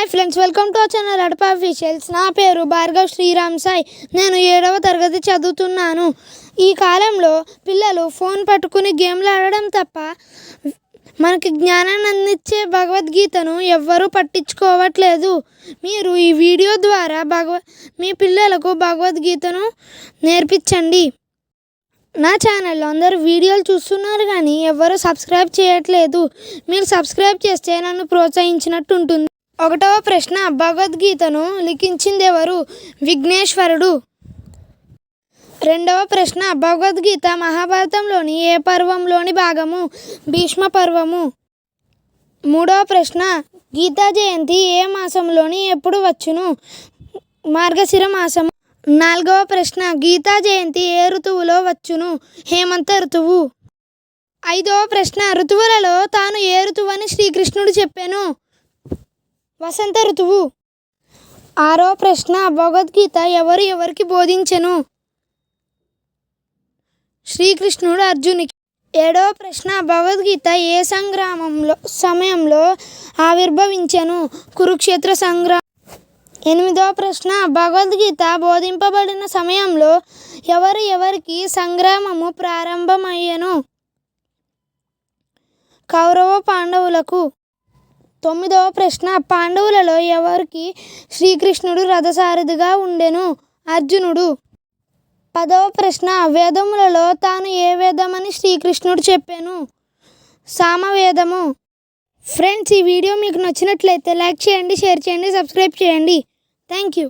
Hi friends, welcome to our channel Adapa officials. నా పేరు భార్గవ్ శ్రీరామ్ సాయి. నేను 7వ తరగతి చదువుతున్నాను. ఈ కాలంలో పిల్లలు ఫోన్ పట్టుకుని గేమ్లు ఆడడం తప్ప మనకి జ్ఞానాన్ని అందించే భగవద్గీతను ఎవ్వరూ పట్టించుకోవట్లేదు. మీరు ఈ వీడియో ద్వారా మీ పిల్లలకు భగవద్గీతను నేర్పించండి. నా ఛానల్లో అందరూ వీడియోలు చూస్తున్నారు కానీ ఎవరు సబ్స్క్రైబ్ చేయట్లేదు. మీరు సబ్స్క్రైబ్ చేస్తే నన్ను ప్రోత్సహించినట్టు ఉంటుంది. 1వ ప్రశ్న, భగవద్గీతను లిఖించింది ఎవరు? విఘ్నేశ్వరుడు. 2వ ప్రశ్న, భగవద్గీత మహాభారతంలోని ఏ పర్వంలోని భాగము? భీష్మ పర్వము. 3వ ప్రశ్న, గీతా జయంతి ఏ మాసంలోని ఎప్పుడు వచ్చును? మార్గశిర మాసము. 4వ ప్రశ్న, గీతా జయంతి ఏ ఋతువులో వచ్చును? హేమంత ఋతువు. 5వ ప్రశ్న, ఋతువులలో తాను ఏ ఋతువని శ్రీకృష్ణుడు చెప్పాను? వసంత ఋతువు. 6వ ప్రశ్న, భగవద్గీత ఎవరికి బోధించెను? శ్రీకృష్ణుడు అర్జునికి. 7వ ప్రశ్న, భగవద్గీత ఏ సమయంలో ఆవిర్భవించెను? కురుక్షేత్ర సంగ్రామం. 8వ ప్రశ్న, భగవద్గీత బోధింపబడిన సమయంలో ఎవరికి సంగ్రామము ప్రారంభమయ్యెను? కౌరవ పాండవులకు. 9వ ప్రశ్న, పాండవులలో ఎవరికి శ్రీకృష్ణుడు రథసారథిగా ఉండెను? అర్జునుడు. 10వ ప్రశ్న, వేదములలో తాను ఏ వేదమని శ్రీకృష్ణుడు చెప్పాను? సామవేదము. ఫ్రెండ్స్, ఈ వీడియో మీకు నచ్చినట్లయితే లైక్ చేయండి, షేర్ చేయండి, సబ్స్క్రైబ్ చేయండి. Thank you.